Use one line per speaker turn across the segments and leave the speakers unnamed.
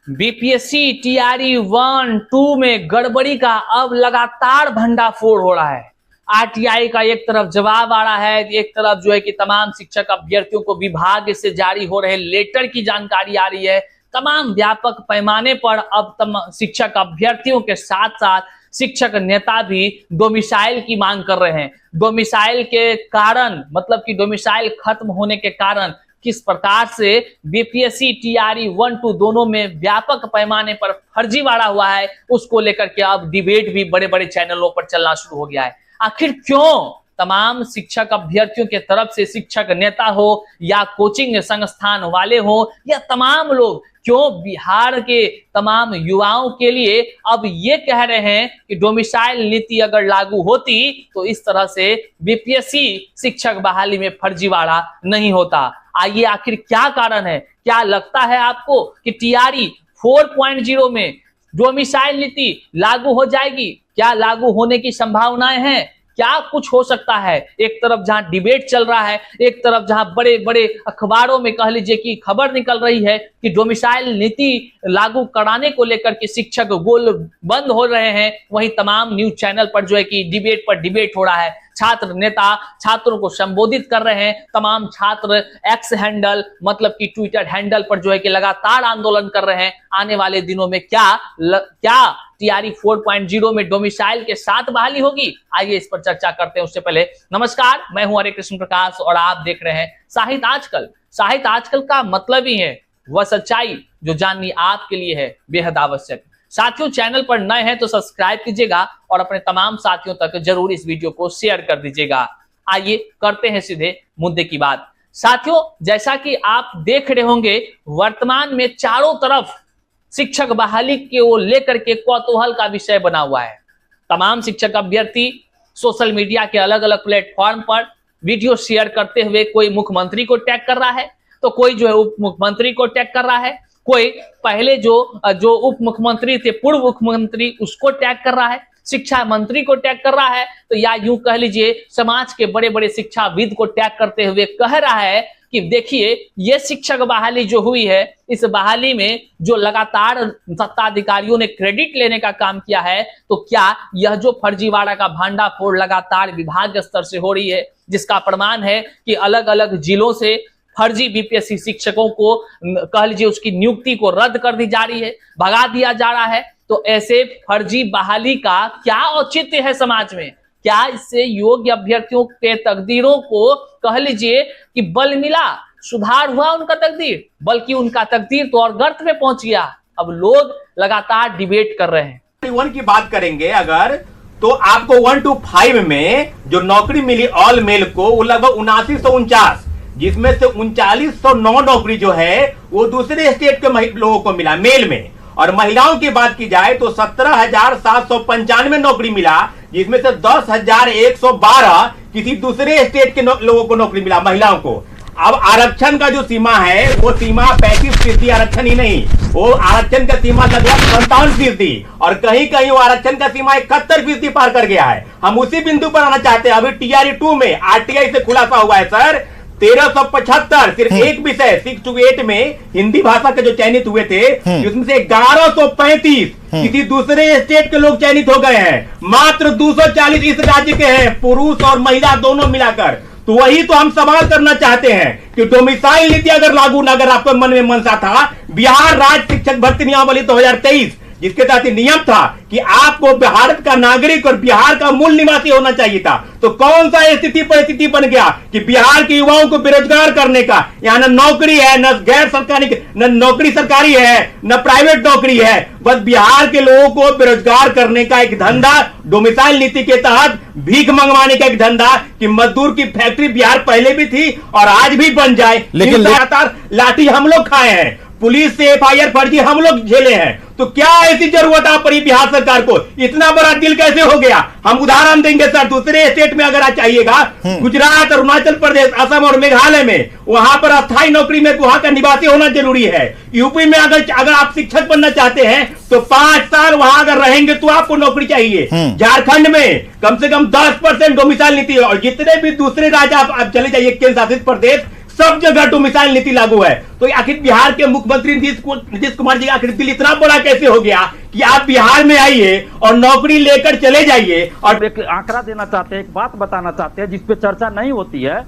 BPSC TRE 1-2 में गड़बड़ी का अब लगातार भंडाफोड़ हो रहा है। आरटीआई का एक तरफ जवाब आ रहा है, एक तरफ जो है कि तमाम शिक्षक अभ्यर्थियों को विभाग से जारी हो रहे लेटर की जानकारी आ रही है। तमाम व्यापक पैमाने पर अब शिक्षक अभ्यर्थियों के साथ साथ शिक्षक नेता भी डोमिसाइल की मांग कर रहे हैं। डोमिसाइल के कारण मतलब कि डोमिसाइल खत्म होने के कारण किस प्रकार से बीपीएससी टीआरई 1-2 दोनों में व्यापक पैमाने पर फर्जीवाड़ा हुआ है, उसको लेकर के अब डिबेट भी बड़े बड़े चैनलों पर चलना शुरू हो गया है। आखिर क्यों तमाम शिक्षक अभ्यर्थियों के तरफ से शिक्षक नेता हो या कोचिंग संस्थान वाले हो या तमाम लोग क्यों बिहार के तमाम युवाओं के लिए अब ये कह रहे हैं कि डोमिसाइल नीति अगर लागू होती तो इस तरह से बीपीएससी शिक्षक बहाली में फर्जीवाड़ा नहीं होता। आइए आखिर क्या कारण है, क्या लगता है आपको कि टीआरई 4.0 में डोमिसाइल नीति लागू हो जाएगी? क्या लागू होने की संभावनाएं हैं? क्या कुछ हो सकता है? एक तरफ जहां डिबेट चल रहा है, एक तरफ जहां बड़े बड़े अखबारों में कह लीजिए कि खबर निकल रही है कि डोमिसाइल नीति लागू कराने को लेकर के शिक्षक गोल बंद हो रहे हैं, वहीं तमाम न्यूज चैनल पर जो है कि डिबेट पर डिबेट हो रहा है। छात्र नेता छात्रों को संबोधित कर रहे हैं, तमाम छात्र एक्स हैंडल मतलब कि ट्विटर हैंडल पर जो है कि लगातार आंदोलन कर रहे हैं। आने वाले दिनों में क्या टीआरई 4.0 में डोमिसाइल के साथ बहाली होगी? आइए इस पर चर्चा करते हैं। उससे पहले नमस्कार, मैं हूं हरे कृष्ण प्रकाश और आप देख रहे हैं साहित्य आजकल। साहित्य आजकल का मतलब ही है वह सच्चाई जो जाननी आपके लिए है बेहद आवश्यक। साथियों, चैनल पर नए हैं तो सब्सक्राइब कीजिएगा और अपने तमाम साथियों तक जरूर इस वीडियो को शेयर कर दीजिएगा। आइए करते हैं सीधे मुद्दे की बात। साथियों, जैसा कि आप देख रहे होंगे वर्तमान में चारों तरफ शिक्षक बहाली को लेकर के कौतूहल का विषय बना हुआ है। तमाम शिक्षक अभ्यर्थी सोशल मीडिया के अलग अलग प्लेटफॉर्म पर वीडियो शेयर करते हुए कोई मुख्यमंत्री को टैग कर रहा है तो कोई जो है उप मुख्यमंत्री को टैग कर रहा है, कोई पहले जो उप मुख्यमंत्री थे पूर्व मुख्यमंत्री उसको टैग कर रहा है, शिक्षा मंत्री को टैग कर रहा है, तो या यूं कह लीजिए समाज के बड़े बड़े शिक्षाविद को टैग करते हुए कह रहा है कि देखिए ये शिक्षक बहाली जो हुई है, इस बहाली में जो लगातार सत्ताधिकारियों ने क्रेडिट लेने का काम किया है, तो क्या यह जो फर्जीवाड़ा का भांडाफोड़ लगातार विभाग स्तर से हो रही है, जिसका प्रमाण है कि अलग अलग जिलों से फर्जी बीपीएससी शिक्षकों को कह लीजिए उसकी नियुक्ति को रद्द कर दी जा रही है, भगा दिया जा रहा है। तो ऐसे फर्जी बहाली का क्या औचित्य है समाज में? क्या इससे योग्य अभ्यर्थियों के तकदीरों को कह लीजिए कि बल मिला, सुधार हुआ उनका तकदीर, बल्कि उनका तकदीर तो और गर्त में पहुंच गया? अब लोग लगातार डिबेट कर रहे हैं।
1 की बात करेंगे अगर तो आपको 1 to 5 में जो नौकरी मिली ऑल मेल को वो लगभग 7949, जिसमें से 3909 नौकरी जो है वो दूसरे स्टेट के लोगों को मिला मेल में। और महिलाओं की बात की जाए तो 17,795 नौकरी मिला, जिसमें से 10,112 किसी दूसरे स्टेट के लोगों को नौकरी मिला महिलाओं को। अब आरक्षण का जो सीमा है वो सीमा 35% आरक्षण ही नहीं, वो आरक्षण का सीमा लगभग 57% और कहीं कहीं वो आरक्षण का सीमा 71% पार कर गया है। हम उसी बिंदु पर आना चाहते हैं। अभी टीआरई 2 में आरटीआई से खुलासा हुआ है सर 1375 सिर्फ एक विषय 6 to 8 में हिंदी भाषा के जो चयनित हुए थे, जिसमें से 1135 किसी दूसरे स्टेट के लोग चयनित हो गए हैं। मात्र 240 इस राज्य के हैं, पुरुष और महिला दोनों मिलाकर। तो वही तो हम सवाल करना चाहते हैं कि डोमिसाइल नीति अगर लागू न, अगर आपके मन में मनसा था, बिहार राज्य शिक्षक भर्ती नियमावली 2023 जिसके तहत नियम था कि आपको भारत का नागरिक और बिहार का मूल निवासी होना चाहिए था, तो कौन सा स्थिति परिस्थिति बन गया कि बिहार के युवाओं को बेरोजगार करने का, यहाँ न नौकरी है, न गैर सरकारी, न नौकरी सरकारी है, न प्राइवेट नौकरी है, बस बिहार के लोगों को बेरोजगार करने का एक धंधा, डोमिसाइल नीति के तहत भीख मंगवाने का एक धंधा कि मजदूर की फैक्ट्री बिहार पहले भी थी और आज भी बन जाए। लेकिन लगातार लाठी हम लोग खाए हैं, पुलिस से एफआईआर फर्जी हम लोग झेले हैं, तो क्या ऐसी जरूरत आप पड़ी बिहार सरकार को? इतना बड़ा दिल कैसे हो गया? हम उदाहरण देंगे सर, दूसरे स्टेट में अगर आप चाहिएगा, गुजरात, अरुणाचल प्रदेश, असम और मेघालय में, वहां पर अस्थायी नौकरी में वहां का निवासी होना जरूरी है। यूपी में अगर आप शिक्षक बनना चाहते हैं तो 5 साल वहां अगर रहेंगे तो आपको नौकरी चाहिए। झारखंड में कम से कम 10% डोमिसाइल नीति है और जितने भी दूसरे राज्य आप चले जाइए केंद्र शासित प्रदेश सब जगह डोमिसाइल नीति लागू है। तो आखिर बिहार के मुख्यमंत्री नीतीश कुमार जी आखिर दिल इतना बड़ा कैसे हो गया कि आप बिहार में आइए और नौकरी लेकर चले जाइए? और
एक आंकड़ा देना चाहते हैं, एक बात बताना चाहते हैं जिसपे चर्चा नहीं होती है।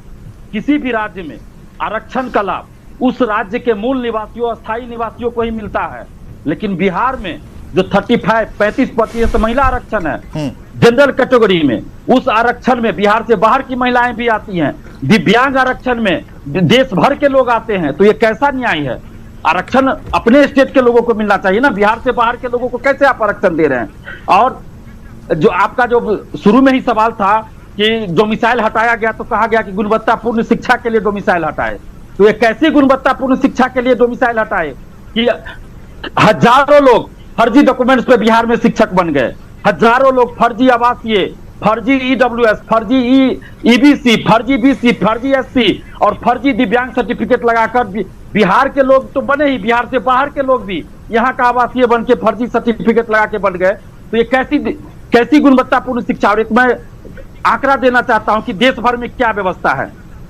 किसी भी राज्य में आरक्षण का लाभ उस राज्य के मूल निवासियों, अस्थायी निवासियों को ही मिलता है, लेकिन बिहार में जो 35% महिला आरक्षण है जनरल कैटेगरी में, उस आरक्षण में बिहार से बाहर की महिलाएं भी आती हैं। दिव्यांग आरक्षण में देश भर के लोग आते हैं। तो ये कैसा न्याय है? आरक्षण अपने स्टेट के लोगों को मिलना चाहिए ना, बिहार से बाहर के लोगों को कैसे आप आरक्षण दे रहे हैं? और जो आपका जो शुरू में ही सवाल था कि डोमिसाइल हटाया गया तो कहा गया कि गुणवत्तापूर्ण शिक्षा के लिए डोमिसाइल हटाए। तो ये कैसी गुणवत्तापूर्ण शिक्षा के लिए डोमिसाइल हटाए कि हजारों लोग फर्जी डॉक्यूमेंट्स पे बिहार में शिक्षक बन गए, हजारों लोग फर्जी आवासीय, फर्जी ईडब्ल्यूएस, फर्जी ईबीसी, फर्जी बीसी, फर्जी एससी और फर्जी दिव्यांग सर्टिफिकेट लगाकर बिहार के लोग तो बने ही, बिहार से बाहर के लोग भी यहाँ का आवासीय बन के फर्जी सर्टिफिकेट लगा के बन गए। तो ये कैसी गुणवत्तापूर्ण शिक्षा? और एक मैं आंकड़ा देना चाहता हूं कि देश भर में क्या व्यवस्था है।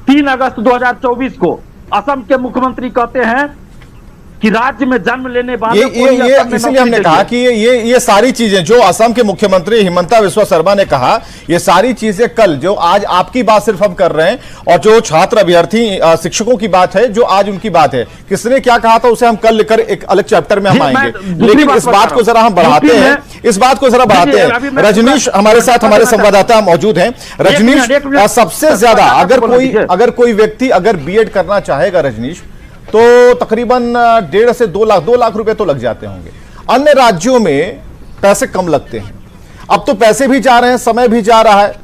3 अगस्त 2024 को असम के मुख्यमंत्री कहते हैं कि राज्य में जन्म लेने वाले
ये इसलिए हमने कहा कि ये सारी चीजें जो असम के मुख्यमंत्री हिमंता बिस्वा शर्मा ने कहा, ये सारी चीजें कल जो आज आपकी बात सिर्फ हम कर रहे हैं, और जो छात्र अभ्यर्थी शिक्षकों की बात है जो आज उनकी बात है, किसने क्या कहा था उसे हम कल लेकर एक अलग चैप्टर में हम आएंगे। लेकिन इस बात को जरा हम बढ़ाते हैं, इस बात को जरा बढ़ाते हैं। रजनीश हमारे साथ, हमारे संवाददाता मौजूद हैं। रजनीश, सबसे ज्यादा अगर कोई व्यक्ति अगर बीएड करना चाहेगा रजनीश, तो तकरीबन 1.5 से 2 लाख रुपए तो लग जाते होंगे। अन्य राज्यों में पैसे कम लगते हैं। अब तो पैसे भी जा रहे हैं, समय भी जा रहा है।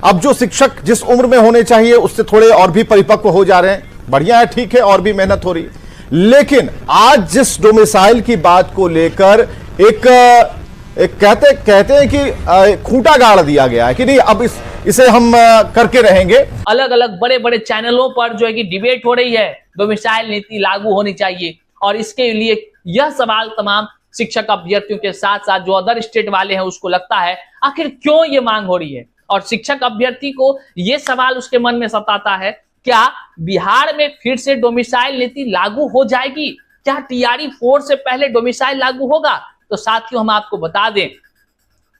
अब जो शिक्षक जिस उम्र में होने चाहिए उससे थोड़े और भी परिपक्व हो जा रहे हैं, बढ़िया है, ठीक है, और भी मेहनत हो रही है। लेकिन आज जिस डोमिसाइल की बात को लेकर एक कहते हैं कि खूंटा गाड़ दिया गया है कि नहीं, अब इसे हम करके रहेंगे।
अलग अलग बड़े बड़े चैनलों पर जो है कि डिबेट हो रही है, डोमिसाइल नीति लागू होनी चाहिए। और इसके लिए यह सवाल तमाम शिक्षक अभ्यर्थियों के साथ साथ जो अदर स्टेट वाले हैं उसको लगता है आखिर क्यों ये मांग हो रही है। और शिक्षक अभ्यर्थी को यह सवाल उसके मन में सताता है, क्या बिहार में फिर से डोमिसाइल नीति लागू हो जाएगी? क्या टीआरई 4 से पहले डोमिसाइल लागू होगा? तो साथियों, हम आपको बता दें,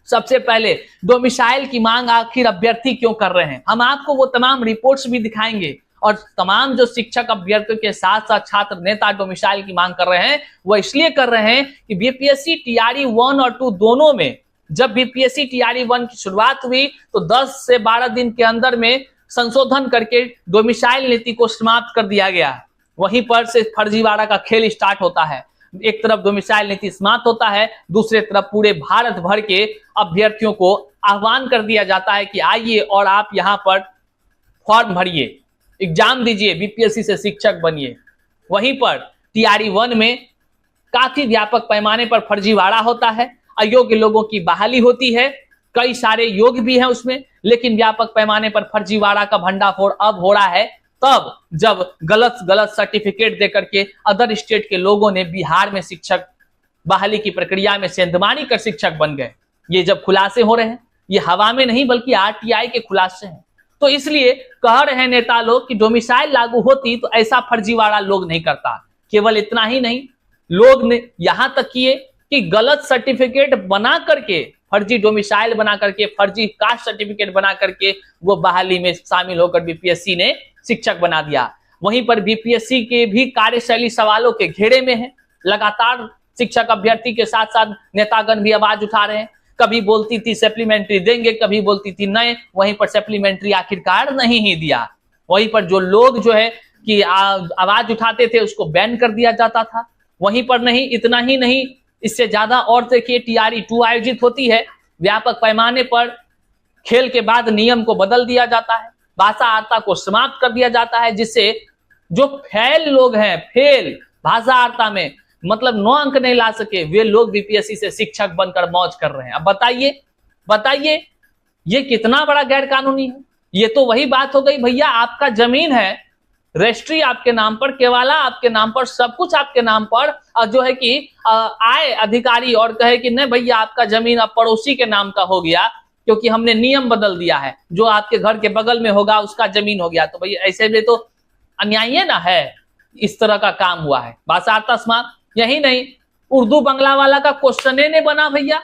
सबसे पहले डोमिसाइल की मांग आखिर अभ्यर्थी क्यों कर रहे हैं, हम आपको वो तमाम रिपोर्ट्स भी दिखाएंगे। और तमाम जो शिक्षक अभ्यर्थियों के साथ साथ छात्र नेता डोमिसाइल की मांग कर रहे हैं, वो इसलिए कर रहे हैं कि बीपीएससी टीआरई 1 और 2 दोनों में, जब बीपीएससी टीआरई 1 की शुरुआत हुई तो 10 से 12 दिन के अंदर में संशोधन करके डोमिसाइल नीति को समाप्त कर दिया गया। वहीं पर से फर्जीवाड़ा का खेल स्टार्ट होता है। एक तरफ डोमिसाइल नीति समाप्त होता है, दूसरे तरफ पूरे भारत भर के अभ्यर्थियों को आह्वान कर दिया जाता है कि आइए और आप यहां पर फॉर्म भरिए, एग्जाम दीजिए, बीपीएससी से शिक्षक बनिए। वहीं पर टीआरई 1 में काफी व्यापक पैमाने पर फर्जीवाड़ा होता है, अयोग्य लोगों की बहाली होती है, कई सारे योग्य भी हैं उसमें, लेकिन व्यापक पैमाने पर फर्जीवाड़ा का भंडाफोड़ अब हो रहा है तब जब गलत सर्टिफिकेट देकर के अदर स्टेट के लोगों ने बिहार में शिक्षक बहाली की प्रक्रिया में सेंधमारी कर शिक्षक बन गए। ये जब खुलासे हो रहे हैं, ये हवा में नहीं बल्कि आरटीआई के खुलासे हैं। तो इसलिए कह रहे हैं नेता लोग कि डोमिसाइल लागू होती तो ऐसा फर्जीवाड़ा लोग नहीं करता। केवल इतना ही नहीं, लोग ने यहां तक किए कि गलत सर्टिफिकेट बना करके, फर्जी डोमिसाइल बना करके, फर्जी कास्ट सर्टिफिकेट बना करके वो बहाली में शामिल होकर बीपीएससी ने शिक्षक बना दिया। वहीं पर बीपीएससी के भी कार्यशैली सवालों के घेरे में है। लगातार शिक्षक अभ्यर्थी के साथ साथ नेतागण भी आवाज उठा रहे हैं। कभी बोलती थी सप्लीमेंट्री देंगे, कभी बोलती थी नहीं, वहीं पर सप्लीमेंट्री आखिरकार नहीं ही दिया। वहीं पर जो लोग जो है कि आवाज उठाते थे उसको बैन कर दिया जाता था। वहीं पर नहीं, इतना ही नहीं, इससे ज्यादा और देखिए टीआरई 2 आयोजित होती है, व्यापक पैमाने पर खेल के बाद नियम को बदल दिया जाता है, भाषा आर्ता को समाप्त कर दिया जाता है, जिससे जो फेल लोग हैं, फेल भाषा आर्ता में मतलब 9 अंक नहीं ला सके, वे लोग बीपीएससी से शिक्षक बनकर मौज कर रहे हैं। अब बताइए ये कितना बड़ा गैर कानूनी है। ये तो वही बात हो गई, भैया आपका जमीन है, रजिस्ट्री आपके नाम पर, केवाला आपके नाम पर, सब कुछ आपके नाम पर, और जो है कि आए अधिकारी और कहे कि नहीं भैया आपका जमीन अब पड़ोसी के नाम का हो गया क्योंकि हमने नियम बदल दिया है, जो आपके घर के बगल में होगा उसका जमीन हो गया। तो भैया ऐसे में तो अन्याय ना है, इस तरह का काम हुआ है। भाषार्थ समाप्त। यही नहीं, उर्दू बंगला वाला का क्वेश्चन नहीं बना भैया,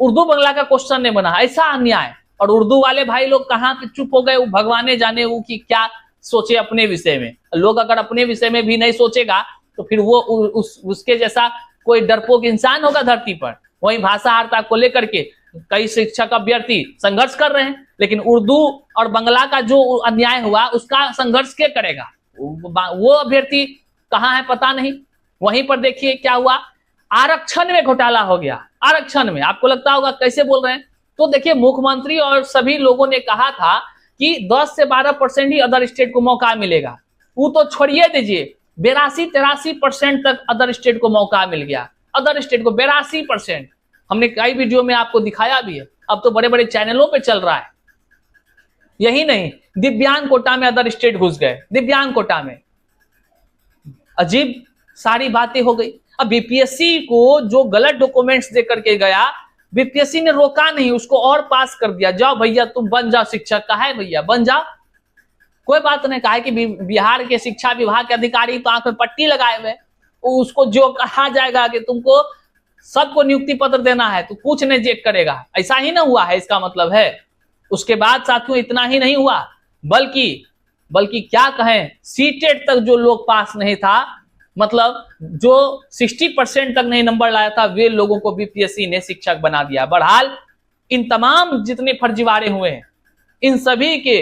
उर्दू बंगला का क्वेश्चन नहीं बना, ऐसा अन्याय। और उर्दू वाले भाई लोग कहाँ पे चुप हो गए, वो भगवाने जाने वो कि क्या सोचे अपने विषय में। लोग अगर अपने विषय में भी नहीं सोचेगा तो फिर वो उसके जैसा कोई डरपोक इंसान होगा धरती पर। वही भाषाहारता को लेकर के कई शिक्षक अभ्यर्थी संघर्ष कर रहे हैं, लेकिन उर्दू और बंगला का जो अन्याय हुआ उसका संघर्ष क्या करेगा, वो अभ्यर्थी कहाँ है पता नहीं। वहीं पर देखिए क्या हुआ, आरक्षण में घोटाला हो गया। आरक्षण में आपको लगता होगा कैसे बोल रहे हैं, तो देखिए मुख्यमंत्री और सभी लोगों ने कहा था कि 10 से 12% ही अदर स्टेट को मौका मिलेगा। वो तो छोड़िए दीजिए, 82-83% तक अदर स्टेट को मौका मिल गया। अदर स्टेट को 82%, हमने कई वीडियो में आपको दिखाया भी है, अब तो बड़े बड़े चैनलों पे चल रहा है। यही नहीं, दिव्यांग कोटा में अदर स्टेट घुस गए, दिव्यांग कोटा में। अजीब सारी बातें हो गई। अब बीपीएससी को जो गलत डॉक्यूमेंट्स दे करके गया, बीपीएससी ने रोका नहीं, उसको और पास कर दिया। जाओ भैया तुम बन जाओ शिक्षक, कहा है भैया बन जाओ, कोई बात नहीं। कहा है कि बिहार के शिक्षा विभाग के अधिकारी तो आंख में पट्टी लगाए हुए, उसको जो कहा जाएगा कि तुमको सबको नियुक्ति पत्र देना है तो कुछ नहीं चेक करेगा, ऐसा ही ना हुआ है इसका मतलब है। उसके बाद साथियों इतना ही नहीं हुआ, बल्कि क्या कहें, सीटेट तक जो लोग पास नहीं था, मतलब जो 60% तक नहीं नंबर लाया था, वे लोगों को बीपीएससी ने शिक्षक बना दिया। बहरहाल इन तमाम जितने फर्जीवाड़े हुए हैं, इन सभी के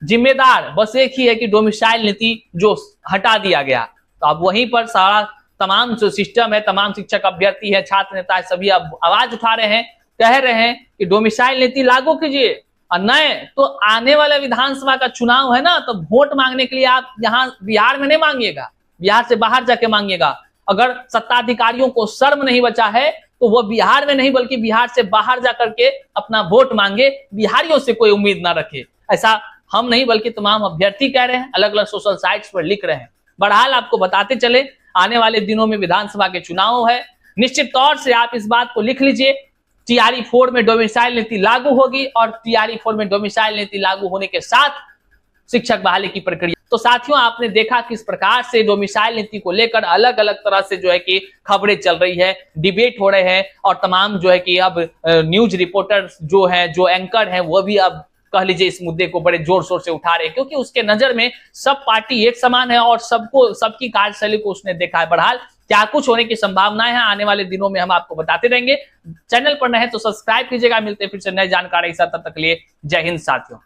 जिम्मेदार बस एक ही है कि डोमिसाइल नीति जो हटा दिया गया। तो अब वहीं पर सारा तमाम जो सिस्टम है, तमाम शिक्षक अभ्यर्थी है, छात्र नेता है, सभी अब आवाज उठा रहे हैं, कह रहे हैं कि डोमिसाइल नीति लागू कीजिए। और नए तो आने वाले विधानसभा का चुनाव है ना, तो वोट मांगने के लिए आप यहाँ बिहार में नहीं मांगिएगा, बिहार से बाहर जाके मांगिएगा। अगर सत्ताधिकारियों को शर्म नहीं बचा है तो वो बिहार में नहीं बल्कि बिहार से बाहर जाकर के अपना वोट मांगे, बिहारियों से कोई उम्मीद ना रखे। ऐसा हम नहीं बल्कि तमाम अभ्यर्थी कह रहे हैं, अलग अलग सोशल साइट्स पर लिख रहे हैं। बहरहाल आपको बताते चले, आने वाले दिनों में विधानसभा के चुनाव है, निश्चित तौर से आप इस बात को लिख लीजिए, टीआरई 4 में डोमिसाइल नीति लागू होगी और टीआरई 4 में डोमिसाइल नीति लागू होने के साथ शिक्षक बहाली की प्रक्रिया। तो साथियों आपने देखा किस प्रकार से डोमिसाइल नीति को लेकर अलग अलग तरह से जो है कि खबरें चल रही है, डिबेट हो रहे हैं, और तमाम जो है कि अब न्यूज रिपोर्टर्स जो है, जो एंकर हैं, वो भी अब कह लीजिए इस मुद्दे को बड़े जोर शोर से उठा रहे हैं, क्योंकि उसके नजर में सब पार्टी एक समान है और सबको सबकी कार्यशैली को उसने देखा है। बहरहाल क्या कुछ होने की संभावनाएं हैं, आने वाले दिनों में हम आपको बताते रहेंगे। चैनल पर नए हैं तो सब्सक्राइब कीजिएगा। मिलते हैं फिर से नई जानकारी, तब तक के लिए जय हिंद साथियों।